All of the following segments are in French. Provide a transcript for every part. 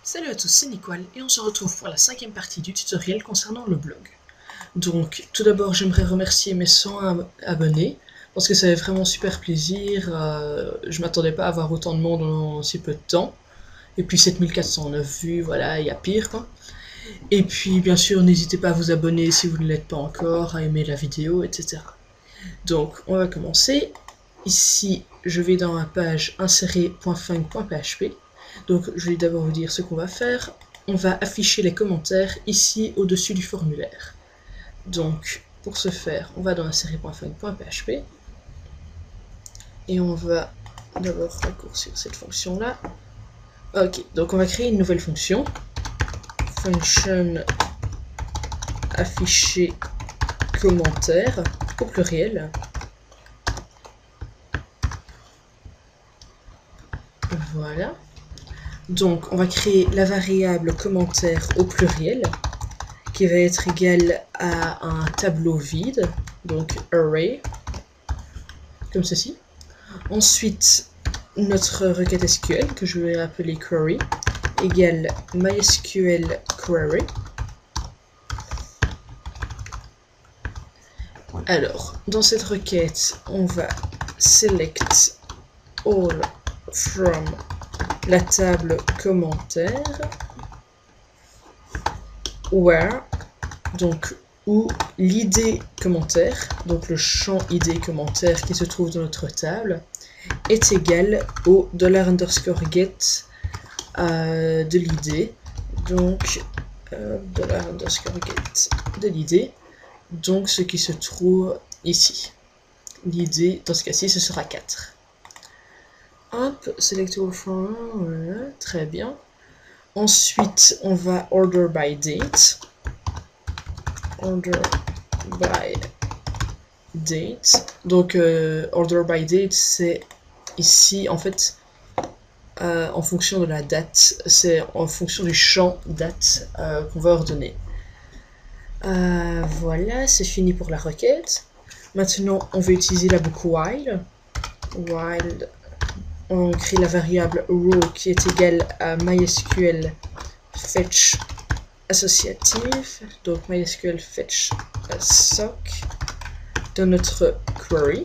Salut à tous, c'est Nicole et on se retrouve pour la 5e partie du tutoriel concernant le blog. Donc tout d'abord j'aimerais remercier mes 100 abonnés parce que ça fait vraiment super plaisir, je m'attendais pas à avoir autant de monde en si peu de temps. Et puis 7409 vues, voilà, il y a pire quoi. Et puis bien sûr n'hésitez pas à vous abonner si vous ne l'êtes pas encore, à aimer la vidéo, etc. Donc on va commencer. Ici je vais dans la page insérer.func.php. Donc je vais d'abord vous dire ce qu'on va faire. On va afficher les commentaires ici au-dessus du formulaire. Donc pour ce faire, on va dans insérer.func.php et on va d'abord raccourcir cette fonction là. Ok, donc on va créer une nouvelle fonction. Function afficher commentaire au pluriel. Voilà. Donc on va créer la variable commentaire au pluriel qui va être égale à un tableau vide, donc array, comme ceci. Ensuite, notre requête SQL, que je vais appeler query, égale MySQL query. Alors, dans cette requête, on va select all from la table commentaire, where, donc où l'id commentaire, donc le champ id commentaire qui se trouve dans notre table, est égal au $_get de l'id, donc $_get de l'id, donc ce qui se trouve ici. L'id, dans ce cas-ci, ce sera 4. Hop, select all from, voilà, très bien. Ensuite, on va order by date. Order by date. Donc, order by date, c'est ici, en fait, en fonction de la date, c'est en fonction du champ date qu'on va ordonner. Voilà, c'est fini pour la requête. Maintenant, on va utiliser la boucle while. While, on crée la variable row qui est égale à MySQL fetch associatif, donc MySQL fetch sock dans notre query.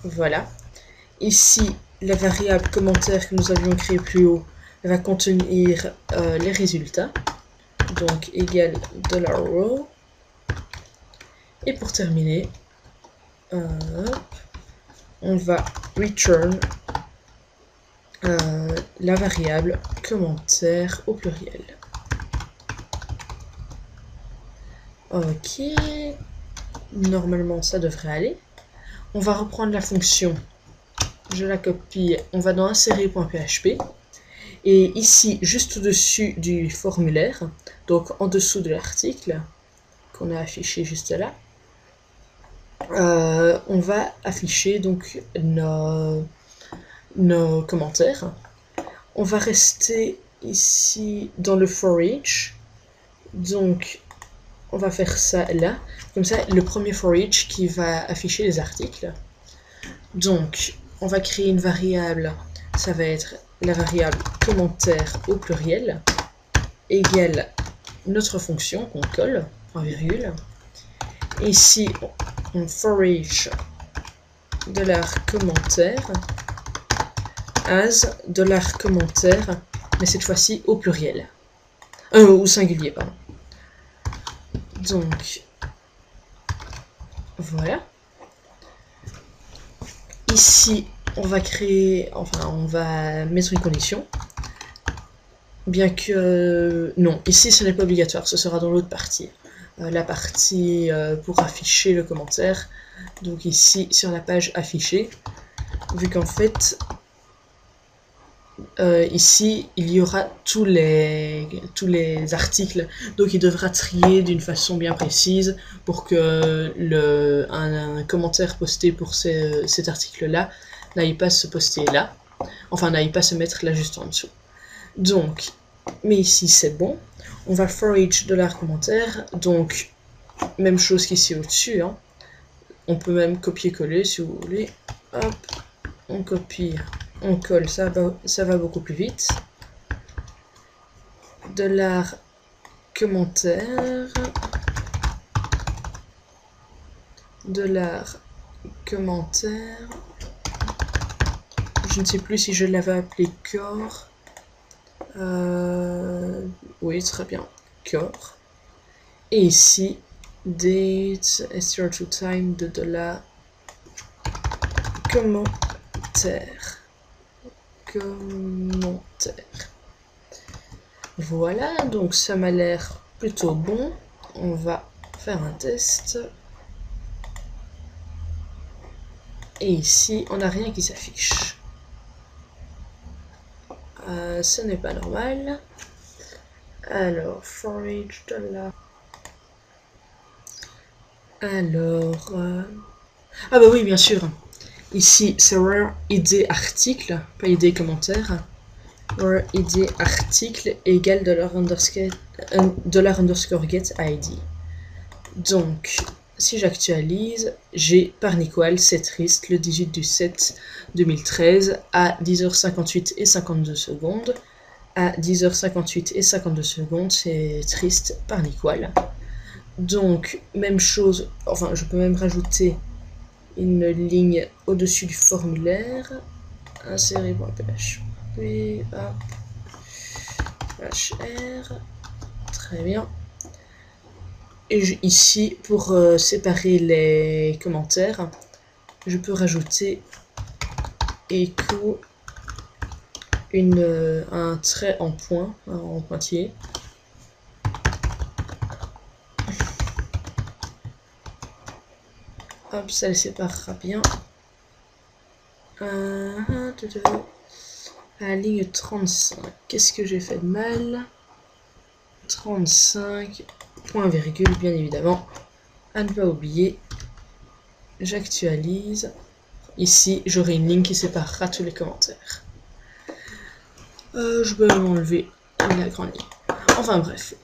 Voilà. Ici, la variable commentaire que nous avions créée plus haut va contenir les résultats, donc égal $row. Et pour terminer, on va return la variable commentaire au pluriel. Ok, normalement ça devrait aller. On va reprendre la fonction, je la copie, on va dans insérer.php et ici juste au-dessus du formulaire, donc en dessous de l'article qu'on a affiché juste là, on va afficher donc nos commentaires. On va rester ici dans le for each, donc on va faire ça là, comme ça le premier for each qui va afficher les articles. Donc on va créer une variable, ça va être la variable commentaire au pluriel égale notre fonction qu'on colle, point virgule. Ici on for each $commentaire as $commentaire, mais cette fois-ci au pluriel, au singulier, pardon. Donc voilà. Ici on va créer, enfin on va mettre une condition, bien que non, ici ce n'est pas obligatoire, ce sera dans l'autre partie, la partie pour afficher le commentaire. Donc ici sur la page afficher, vu qu'en fait ici il y aura tous les articles, donc il devra trier d'une façon bien précise pour que un commentaire posté pour cet article là n'aille pas se poster là, enfin n'aille pas se mettre là juste en dessous. Donc, mais ici c'est bon, on va for each $commentaire, donc même chose qu'ici au-dessus, hein. On peut même copier-coller si vous voulez. Hop. on copie, on colle, ça va beaucoup plus vite. $commentaire, $commentaire, je ne sais plus si je l'avais appelé core, oui très bien, core, et ici date str2time de $commentaire. Voilà, donc ça m'a l'air plutôt bon. On va faire un test. Et ici, on n'a rien qui s'affiche. Ce n'est pas normal. Alors, for each dollar. Alors... Ah bah oui, bien sûr. Ici, c'est where id article, pas id commentaire. Where id article égale $_get id. Donc, si j'actualise, j'ai par Nicole, c'est triste, le 18/7/2013 à 10h58 et 52 secondes. À 10h58 et 52 secondes, c'est triste par Nicole. Donc, même chose, enfin, je peux même rajouter une ligne au-dessus du formulaire. Insérer.php, hr, très bien. Et ici, pour séparer les commentaires, je peux rajouter écho un trait en point, en pointillé. Hop, ça le séparera bien. À la ligne 35, qu'est-ce que j'ai fait de mal? 35, point virgule, bien évidemment. À ne pas oublier, j'actualise. Ici, j'aurai une ligne qui séparera tous les commentaires. Je peux même enlever la grande ligne. Enfin bref.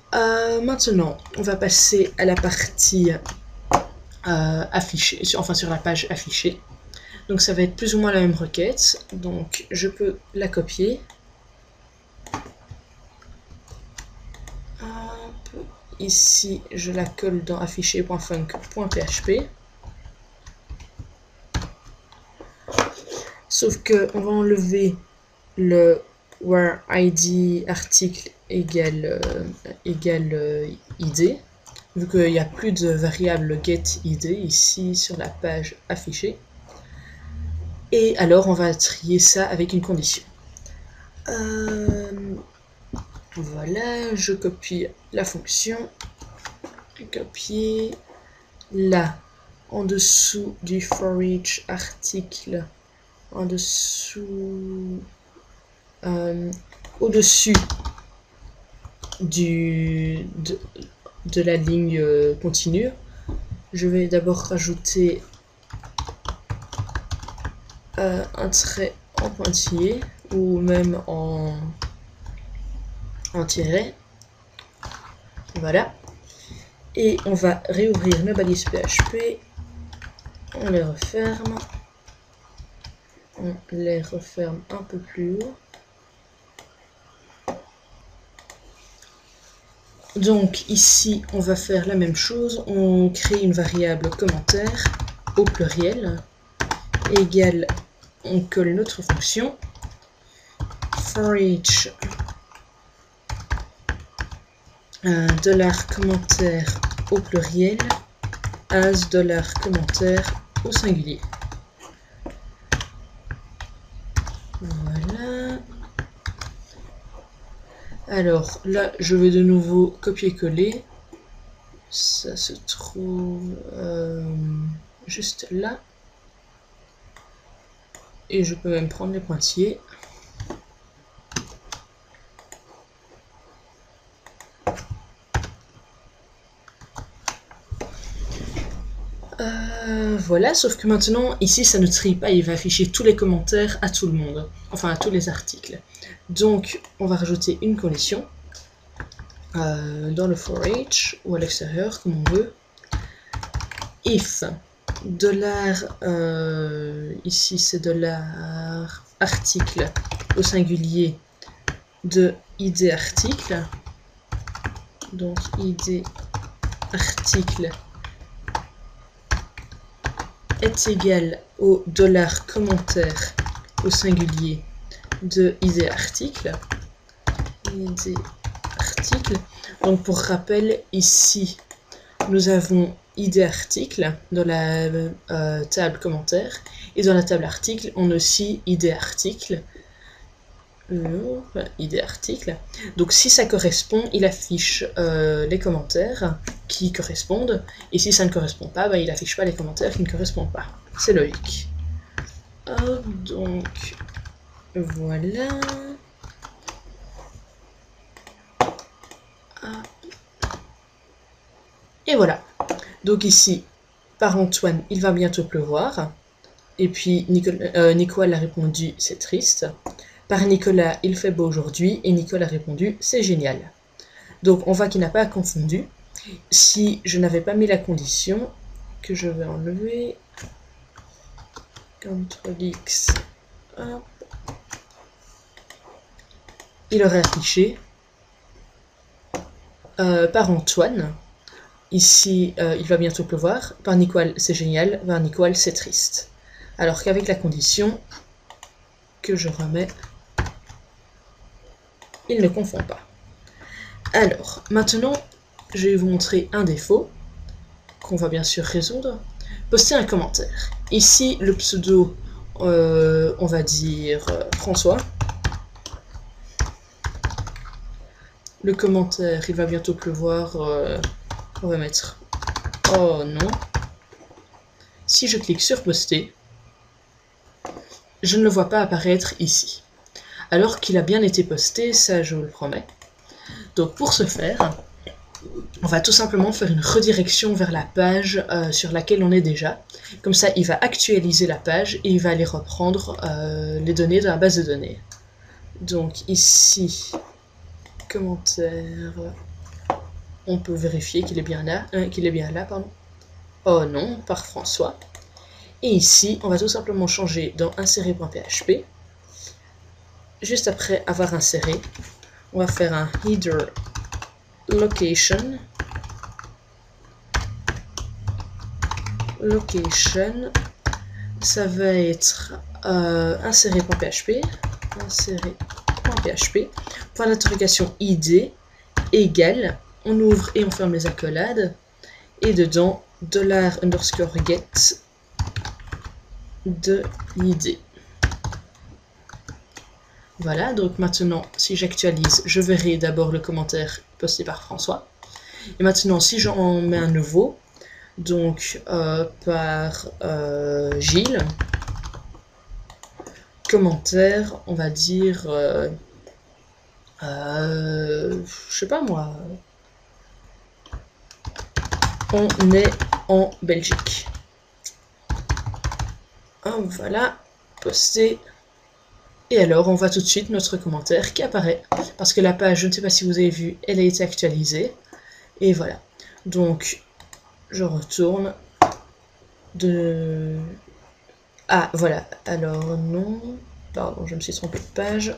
Maintenant, on va passer à la partie affichée, enfin sur la page affichée. Donc ça va être plus ou moins la même requête. Donc je peux la copier. Hop. Ici, je la colle dans afficher.func.php. Sauf que on va enlever le where id article égale id, vu qu'il n'y a plus de variable get id ici sur la page affichée. Et alors on va trier ça avec une condition. Voilà, je copie la fonction, copier là, en dessous du for each article, en dessous, au-dessus de la ligne continue, je vais d'abord rajouter un trait en pointillé ou même en tiret. Voilà. Et on va réouvrir nos balises PHP. On les referme. On les referme un peu plus haut. Donc ici, on va faire la même chose. On crée une variable commentaire au pluriel égale, on colle notre fonction for each $commentaire au pluriel as $commentaire au singulier. Voilà. Alors là, je vais de nouveau copier-coller. Ça se trouve juste là. Et je peux même prendre les pointillés. Voilà, sauf que maintenant, ici, ça ne trie pas, il va afficher tous les commentaires à tout le monde, enfin à tous les articles. Donc, on va rajouter une condition dans le for each ou à l'extérieur, comme on veut. If ici c'est $article au singulier de id article. Donc id article est égal au $commentaire au singulier de id article. id article. Donc pour rappel, ici nous avons id article dans la table commentaire, et dans la table article on a aussi id article. id article. Donc si ça correspond, il affiche les commentaires qui correspondent, et si ça ne correspond pas, bah, il affiche pas les commentaires qui ne correspondent pas. C'est logique. Donc voilà. Et voilà. Donc ici, par Antoine, il va bientôt pleuvoir. Et puis Nicole a répondu, c'est triste. Par Nicolas, il fait beau aujourd'hui. Et Nicole a répondu, c'est génial. Donc on voit qu'il n'a pas confondu. Si je n'avais pas mis la condition, que je vais enlever, CTRL-X, il aurait affiché par Antoine. Ici, il va bientôt pleuvoir. Par Nicole, c'est génial. Par Nicole, c'est triste. Alors qu'avec la condition que je remets, il ne confond pas. Alors, maintenant, je vais vous montrer un défaut qu'on va bien sûr résoudre. Poster un commentaire. Ici, le pseudo, on va dire François. Le commentaire, il va bientôt pleuvoir. On va mettre oh non. Si je clique sur poster, je ne le vois pas apparaître ici. Alors qu'il a bien été posté, ça je vous le promets. Donc pour ce faire, on va tout simplement faire une redirection vers la page sur laquelle on est déjà. Comme ça, il va actualiser la page et il va aller reprendre les données de la base de données. Donc ici, commentaire, on peut vérifier qu'il est bien là, pardon. Oh non, par François. Et ici, on va tout simplement changer dans insérer.php. Juste après avoir inséré, on va faire un header location. Ça va être insérer.php. Point d'interrogation id égale. On ouvre et on ferme les accolades. Et dedans, $_get de l'id. Voilà, donc maintenant, si j'actualise, je verrai d'abord le commentaire posté par François. Et maintenant, si j'en mets un nouveau, donc par Gilles, commentaire, on va dire, je sais pas moi, on est en Belgique. Voilà, posté. Et alors, on voit tout de suite notre commentaire qui apparaît. Parce que la page, je ne sais pas si vous avez vu, elle a été actualisée. Et voilà. Donc, je retourne. Ah, voilà. Alors, non. Pardon, je me suis trompé de page.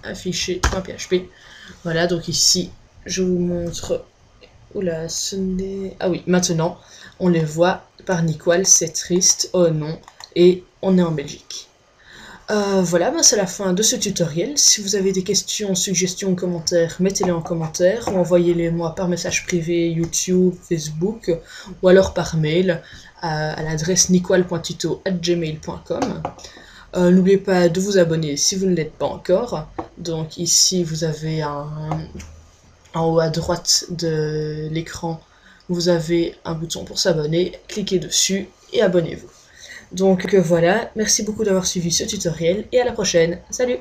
Afficher.php. Voilà, donc ici, je vous montre... Oula, ce n'est... Ah oui, maintenant, on les voit par Nicole, c'est triste, oh non, et on est en Belgique. Voilà, ben c'est la fin de ce tutoriel. Si vous avez des questions, suggestions, commentaires, mettez-les en commentaire ou envoyez-les moi par message privé, YouTube, Facebook ou alors par mail à l'adresse nicole.tuto@gmail.com. N'oubliez pas de vous abonner si vous ne l'êtes pas encore. Donc ici, vous avez en haut à droite de l'écran, vous avez un bouton pour s'abonner. Cliquez dessus et abonnez-vous. Donc voilà, merci beaucoup d'avoir suivi ce tutoriel et à la prochaine. Salut!